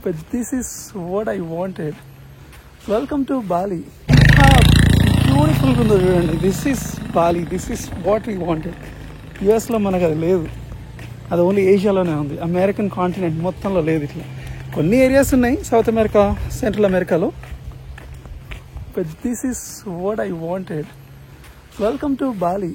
but this is what I wanted. Welcome to Bali. Beautiful గా ఉందో చూడండి. This is Bali. This is what we wanted. యుఎస్లో మనకు అది లేదు, అది ఓన్లీ ఏషియాలోనే ఉంది. అమెరికన్ కాంటినెంట్ మొత్తంలో లేదు. ఇట్లా కొన్ని ఏరియాస్ ఉన్నాయి సౌత్ అమెరికా, సెంట్రల్ అమెరికాలో. But this is what I wanted. Welcome to Bali.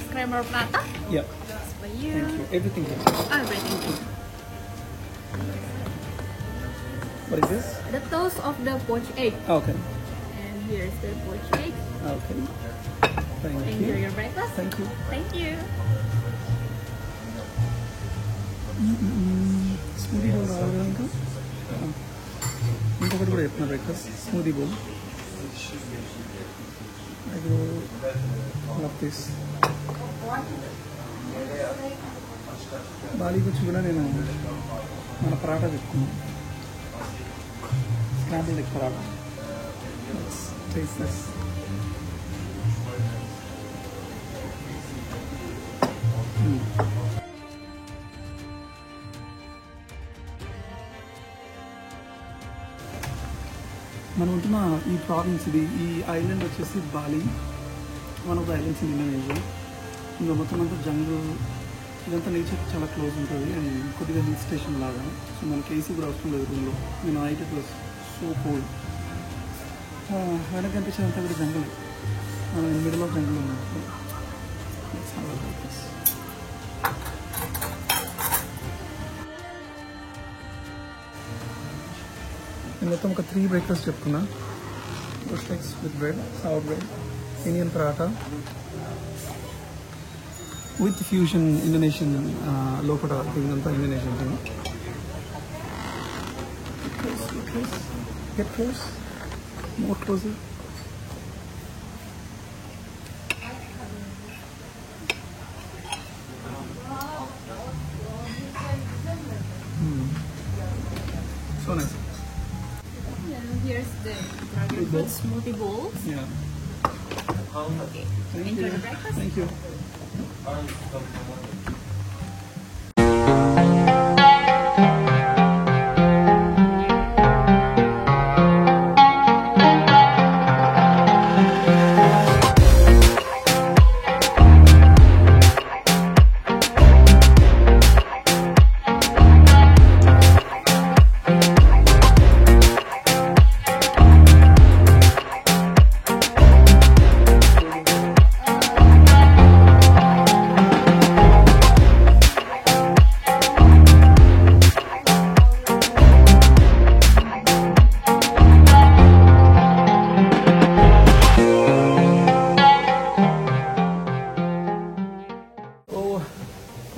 Scrambled prata? Yeah. That's for you. Thank you. Everything here. Everything. What is this? The toast of the poached egg. Okay. And here's the poached egg. Okay. Thank Enjoy you. your breakfast. Thank you. Thank you. Smoothie bowl కావాలి కదా ఇంకా? ఇంకొకటి కూడా చెప్తున్నా breakfast. Smoothie bowl. I do love this. బాలీకి వచ్చి కూడా నేను మన పరాటా చెప్పుకున్నాను. Scrambled egg paratha. Taste this. మనం ఉంటున్న ఈ ప్రావిన్స్, ఈ ఐలాండ్ వచ్చేసి Bali, one of the islands in Indonesia. ఇంకా మొత్తం అంతా జంగల్, ఇదంతా నేచర్ చాలా క్లోజ్ ఉంటుంది. అండ్ కొద్దిగా హిల్ స్టేషన్ లాగా. సో మనకి ఏసీ కూడా అవసరం లేదు రూమ్లో. నేను night it was so cold. వెనక కనిపించేదంతా కూడా జంగల్. మనం మిడిల్ ఆఫ్ జంగల్ ఉన్నాం. నేను మొత్తం ఒక 3 బ్రేక్ఫాస్ట్ చెప్తున్నా. Roast eggs with bread, sorrow bread, Indian paratha with fusion Indonesian లోపల ఇదంతా Indonesian thing. Get close, more closer. So nice. And here's the dragon fruit smoothie bowls. Yeah. Okay. Thank Enjoy you. the breakfast. Thank you.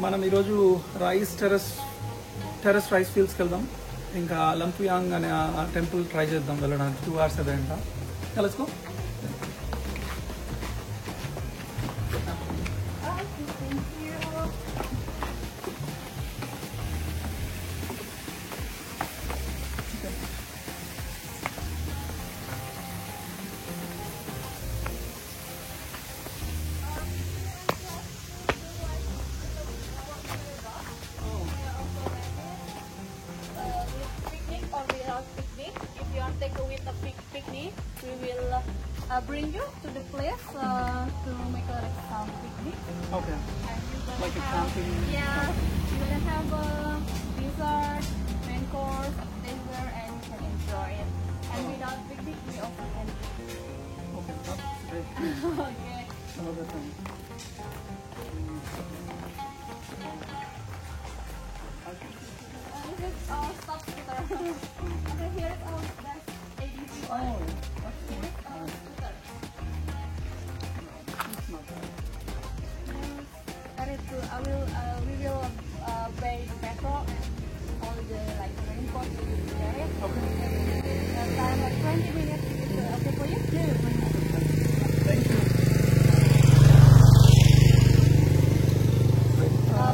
మనం ఈరోజు terrace rice ఫీల్డ్స్కి వెళ్దాం. ఇంకా లంపుయాంగ్ అనే ఆ temple try చేద్దాం వెళ్ళడానికి. 2 hours అదేంట. కలుసుకో. Take with a picnic, we will bring you to the place to make some picnic. Okay. And you're gonna Like a have, camping. yeah, you're gonna have dessert, main course, dessert, and you can enjoy it. And without picnic, we also can. Okay, that's great. Okay. Another time. This is our stop scooter. Okay, here is our best ABC. Oh. we will pay petrol and all the like rain cost to get it. Okay. Time like 20 minutes. Is it okay for you? Thank you.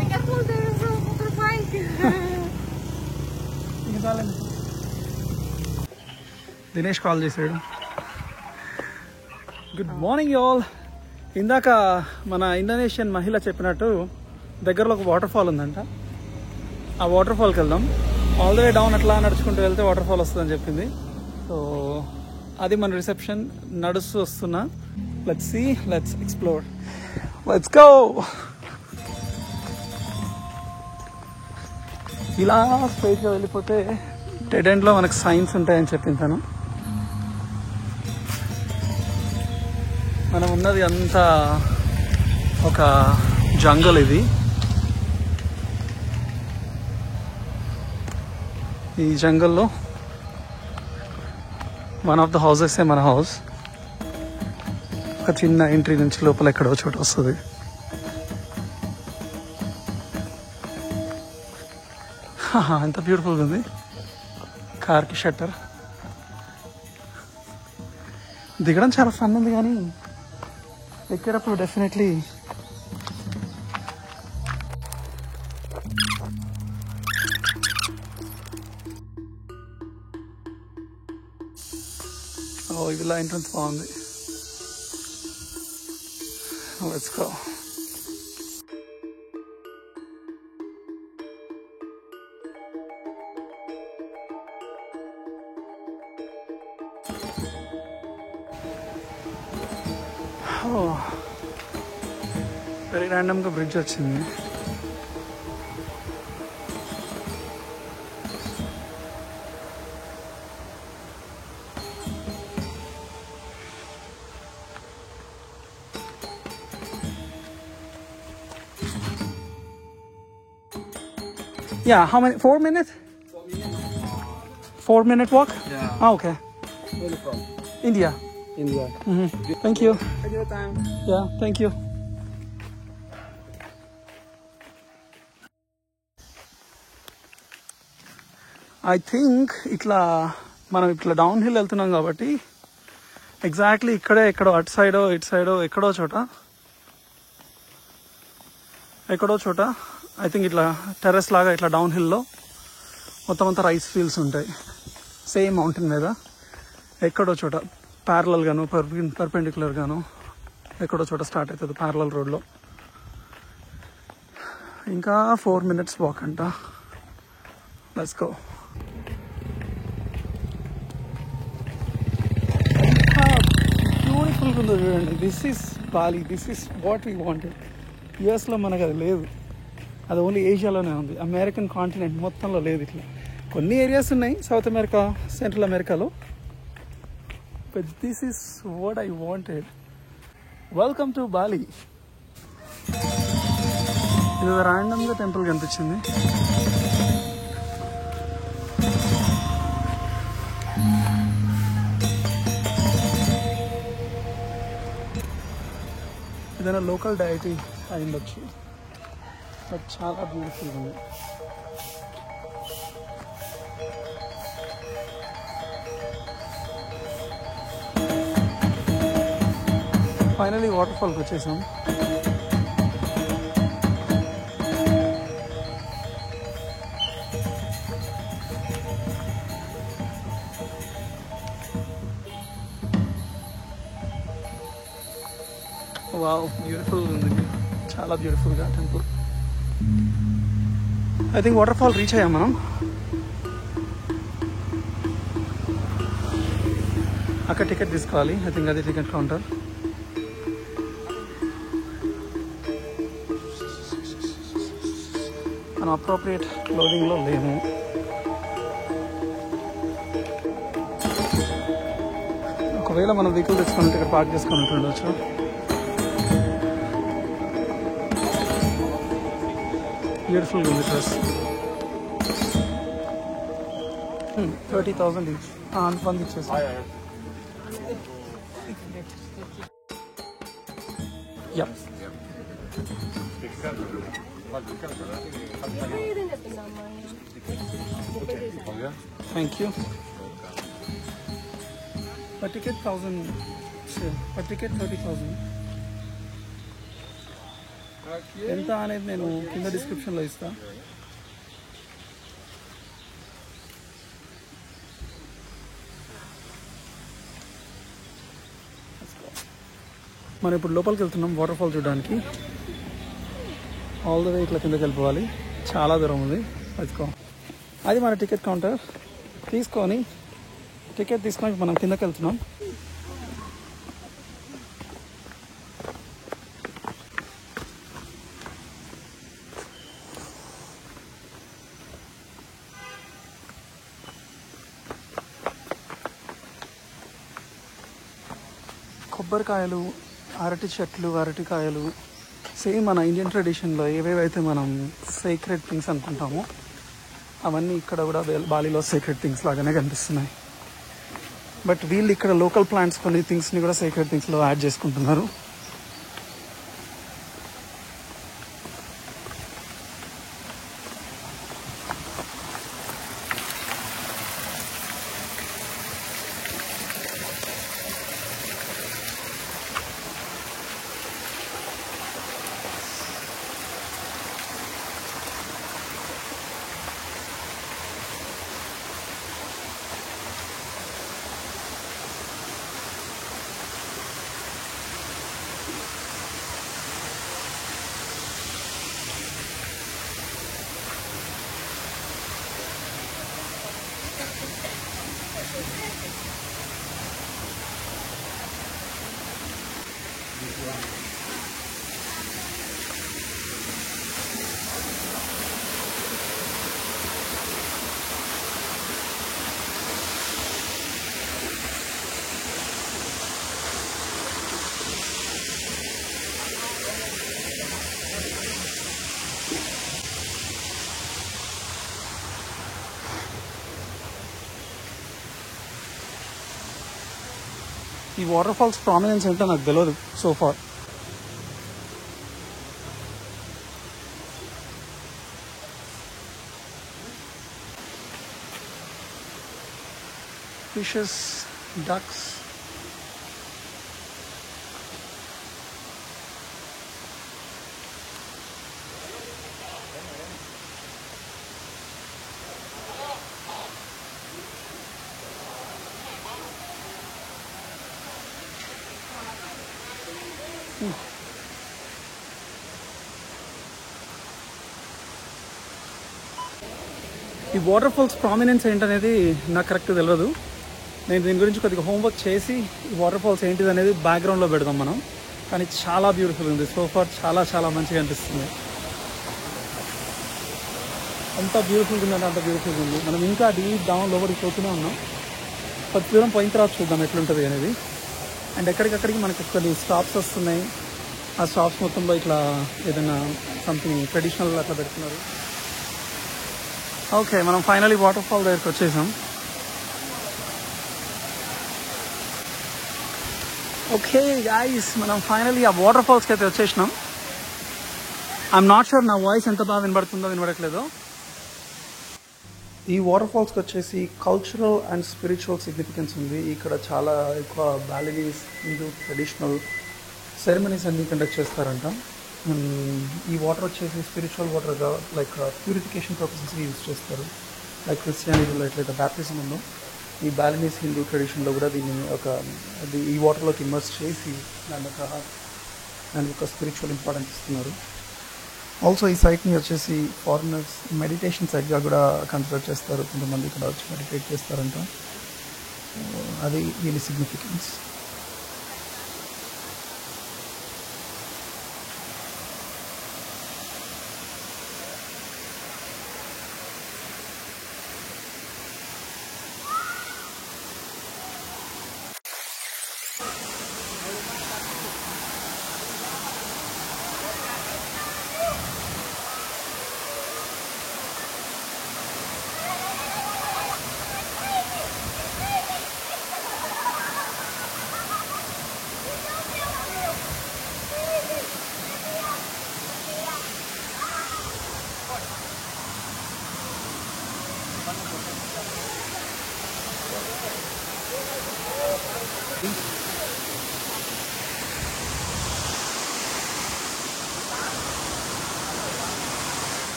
Be careful, there is a motorbike. Dinesh call చేశాడు. Good morning all. ఇందాక మన Indonesian మహిళ చెప్పినట్టు దగ్గరలో ఒక water fall ఉందంట. ఆ water ఫాల్కి వెళ్దాం. ఆల్ ద వే డౌన్ అట్లా నడుచుకుంటూ వెళ్తే వాటర్ ఫాల్ వస్తుందని చెప్పింది. సో అది మన రిసెప్షన్. నడుస్తూ వస్తున్నా. Let's see, let's explore, let's go. ఇలా స్ట్రైట్గా వెళ్ళిపోతే డెడ్ ఎండ్లో మనకు సైన్స్ ఉంటాయని చెప్పింటాను. మనం ఉన్నది అంతా ఒక జంగల్. ఇది ఈ జంగల్లో వన్ ఆఫ్ ద హౌసెస్ మన హౌస్. ఒక చిన్న ఎంట్రీ నుంచి లోపల ఎక్కడో చోట వస్తుంది. ఎంత బ్యూటిఫుల్గా ఉంది. కార్కి షట్టర్. దిగడం చాలా ఫన్ ఉంది, కానీ ఎక్కేటప్పుడు డెఫినెట్లీ ఇలా ఎంట్రన్స్ బాగుంది. Let's go. వెరీ ర్యాండమ్గా బ్రిడ్జ్ వచ్చింది. Yeah, how many? 4 minutes? 4 minute walk? Yeah. Ah, okay. Where are you from? India. India. Thank you. Take your time. Yeah, thank you. I think ఇట్లా మనం ఇట్లా down hill వెళ్తున్నాం కాబట్టి exactly ఇక్కడే ఎక్కడో అటు సైడో ఇటు సైడో ఎక్కడో చోట ఐ థింక్ ఇట్లా టెర్రస్ లాగా ఇట్లా డౌన్ హిల్లో మొత్తం అంతా రైస్ ఫీల్డ్స్ ఉంటాయి. సేమ్ మౌంటైన్ మీద ఎక్కడో చోట ప్యారలల్ గాను పర్పెండిక్యులర్ గాను ఎక్కడో చోట స్టార్ట్ అవుతుంది ప్యారలల్ రోడ్లో. ఇంకా 4 minutes వాక్ అంట. Let's go. బ్యూటిఫుల్గా ఉందో చూడండి. This is Bali. This is what we wanted. యుఎస్లో మనకు అది లేదు. అది ఓన్లీ ఏషియాలోనే ఉంది. అమెరికన్ కాంటినెంట్ మొత్తంలో లేదు. ఇట్లా కొన్ని ఏరియాస్ ఉన్నాయి సౌత్ అమెరికా, సెంట్రల్ అమెరికాలో. But this is what I wanted. Welcome to Bali. ఇది ర్యాండమ్గా టెంపుల్ కనిపించింది. ఏదైనా లోకల్ డైటీ అయి ఉండొచ్చు. బట్ చాలా బ్యూటిఫుల్గా ఉంది. ఫైనలీ వాటర్ ఫాల్కి వచ్చేసాం. వావ్, బ్యూటిఫుల్ ఉంది. చాలా బ్యూటిఫుల్గా temple. I think water fall reach అయ్యాం మనం. అక్కడ టికెట్ తీసుకోవాలి. ఐ థింక్ అది టికెట్ కౌంటర్. మనం అప్రోప్రియేట్ క్లోదింగ్లో లేము. ఒకవేళ మనం వెహికల్ తెచ్చుకుంటే ఇక్కడ పార్క్ చేసుకుని ఉంటుండొచ్చు. బ్యూటిఫుల్గా ఉంది డ్రెస్. 30,000 ఈచ్. అంత ఇచ్చేసి yup. Thank you. Per ticket 1,000. Per ticket 30,000. ఎంత అనేది నేను కింద డిస్క్రిప్షన్లో ఇస్తా. మనం ఇప్పుడు లోపలికి వెళ్తున్నాం వాటర్ ఫాల్ చూడడానికి. ఆల్ ద వే ఇట్లా కిందకి వెళ్ళిపోవాలి, చాలా దూరం ఉంది. వచ్చుకో, అది మన టికెట్ కౌంటర్. తీసుకొని టికెట్ తీసుకొని మనం కిందకి వెళ్తున్నాం. కొబ్బరికాయలు, అరటి చెట్లు, అరటికాయలు, సేమ్ మన ఇండియన్ ట్రెడిషన్లో ఏవేవైతే మనం సీక్రెట్ థింగ్స్ అనుకుంటామో అవన్నీ ఇక్కడ కూడా బాలీలో సీక్రెట్ థింగ్స్ లాగానే కనిపిస్తున్నాయి. బట్ వీళ్ళు ఇక్కడ లోకల్ ప్లాంట్స్ కొన్ని థింగ్స్ని కూడా సీక్రెట్ థింగ్స్లో యాడ్ చేసుకుంటున్నారు. ఈ వాటర్ ఫాల్స్ ప్రామినెన్స్ ఏంటో నాకు తెలియదు సో ఫార్. ఫిషెస్, డక్స్, ఈ వాటర్ ఫాల్స్ ప్రామినెన్స్ ఏంటనేది నాకు కరెక్ట్ తెలియదు. నేను దీని గురించి కొద్దిగా హోంవర్క్ చేసి ఈ వాటర్ ఫాల్స్ ఏంటిది అనేది బ్యాక్గ్రౌండ్లో పెడదాం మనం. కానీ చాలా బ్యూటిఫుల్ ఉంది సో ఫార్, చాలా చాలా మంచిగా అనిపిస్తుంది. అంత బ్యూటిఫుల్గా ఉందంటే అంత బ్యూటిఫుల్గా ఉంది. మనం ఇంకా డీప్ డౌన్ లోపలికి పోతూనే ఉన్నాం. కొద్ది దూరం పోయిన తర్వాత చూద్దాం ఎట్లుంటుంది అనేది. అండ్ ఎక్కడికక్కడికి మనకి కొన్ని స్టాప్స్ వస్తున్నాయి. ఆ స్టాప్స్ మొత్తంలో ఇట్లా ఏదైనా సంథింగ్ ట్రెడిషనల్ అట్లా పెడుతున్నారు. ఓకే, మనం ఫైనలీ వాటర్ ఫాల్ దగ్గరికి వచ్చేసాం. ఓకే గాయ్స్, మనం ఫైనలీ ఆ వాటర్ ఫాల్స్కి అయితే వచ్చేసినాం. ఐఎమ్ నాట్ షూర్ నా వాయిస్ ఎంత బాగా వినబడుతుందో వినబడట్లేదో. ఈ వాటర్ ఫాల్స్కి వచ్చేసి కల్చరల్ అండ్ స్పిరిచువల్ సిగ్నిఫికెన్స్ ఉంది. ఇక్కడ చాలా ఎక్కువ బాలినీస్, హిందూ ట్రెడిషనల్ సెరమనీస్ అన్నీ కండక్ట్ చేస్తారంట. ఈ వాటర్ వచ్చేసి స్పిరిచువల్ వాటర్గా లైక్ ప్యూరిఫికేషన్ పర్పసెస్కి యూజ్ చేస్తారు. లైక్ క్రిస్టియానిటీలో ఎట్లయితే బ్యాప్టిజం ఉందో, ఈ బాలినీస్ హిందూ ట్రెడిషన్లో కూడా దీన్ని ఈ వాటర్లోకి ఇమర్స్ చేసి దానికి ఒక స్పిరిచువల్ ఇంపార్టెన్స్ ఇస్తున్నారు. ఆల్సో ఈ సైట్ని వచ్చేసి ఫారినర్స్ మెడిటేషన్ సైట్గా కూడా కన్సిడర్ చేస్తారు. కొంతమంది ఇక్కడ వచ్చి మెడిటేట్ చేస్తారంట. అది దీని significance.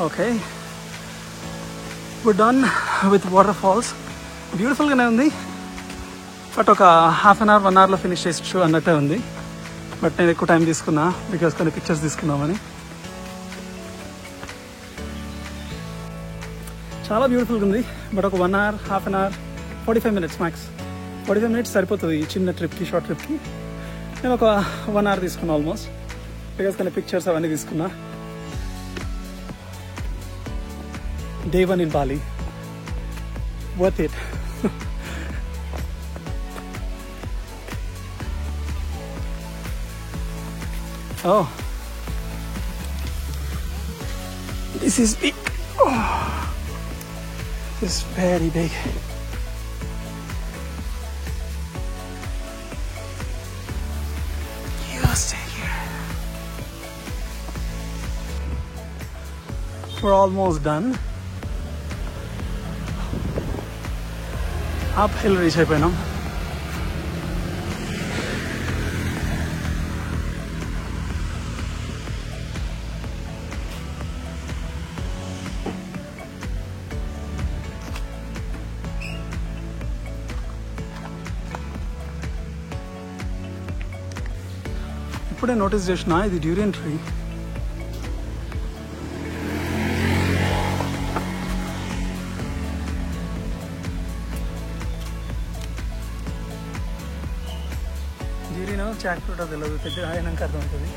Okay, we're done with waterfalls. బ్యూటిఫుల్గానే ఉంది, బట్ ఒక హాఫ్ అన్ అవర్ 1 అవర్లో ఫినిష్ చేయొచ్చు అన్నట్టే ఉంది. బట్ నేను ఎక్కువ టైం తీసుకున్నా బికాస్ కొన్ని పిక్చర్స్ తీసుకుందామని. చాలా బ్యూటిఫుల్గా ఉంది, బట్ ఒక 1 hour, half an hour, 45 minutes max. 45 minutes సరిపోతుంది ఈ చిన్న ట్రిప్కి, షార్ట్ ట్రిప్కి. నేను ఒక 1 అవర్ తీసుకున్నా ఆల్మోస్ట్, బికాస్ కొన్ని పిక్చర్స్ అవన్నీ తీసుకున్నా. Day 1 in Bali. Worth it. Oh. This is big. Oh. This is very big. You stay here. We're almost done. Up hill reach అయిపోయినాం. ఇప్పుడే నోటీస్ చేసిన ఇది డ్యూరియన్ ట్రీ. జాక్ ఫ్రూట్ తెలియదు, పెద్దగా అయినాక అర్థం అవుతుంది.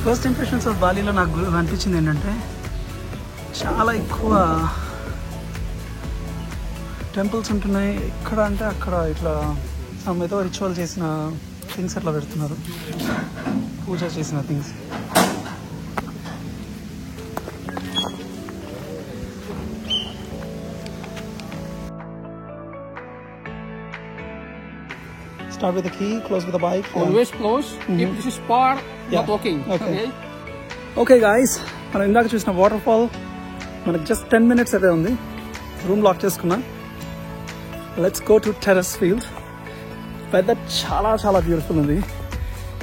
ఫస్ట్ ఇంప్రెషన్స్ ఆఫ్ బాలీలో నాకు అనిపించింది ఏంటంటే చాలా ఎక్కువ టెంపుల్స్ ఉంటున్నాయి. ఎక్కడ అంటే అక్కడ ఇట్లా ఏదో రిచువల్ చేసిన థింగ్స్ అట్లా పెడుతున్నారు, పూజ చేసిన things. Start with the key, close with the bike. Always close. If this is far, not walking. Okay. Okay guys, మనం ఇందాక చూసిన వాటర్ ఫాల్ మనకు జస్ట్ 10 minutes అయితే ఉంది. రూమ్ లాక్ చేసుకున్నా. Let's go to terrace field. Weather చాలా చాలా beautiful ఉంది,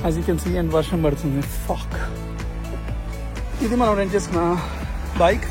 as you can see. And వర్షం పడుతుంది. ఫాక్. ఇది మనం రెంట్ చేసుకున్న బైక్.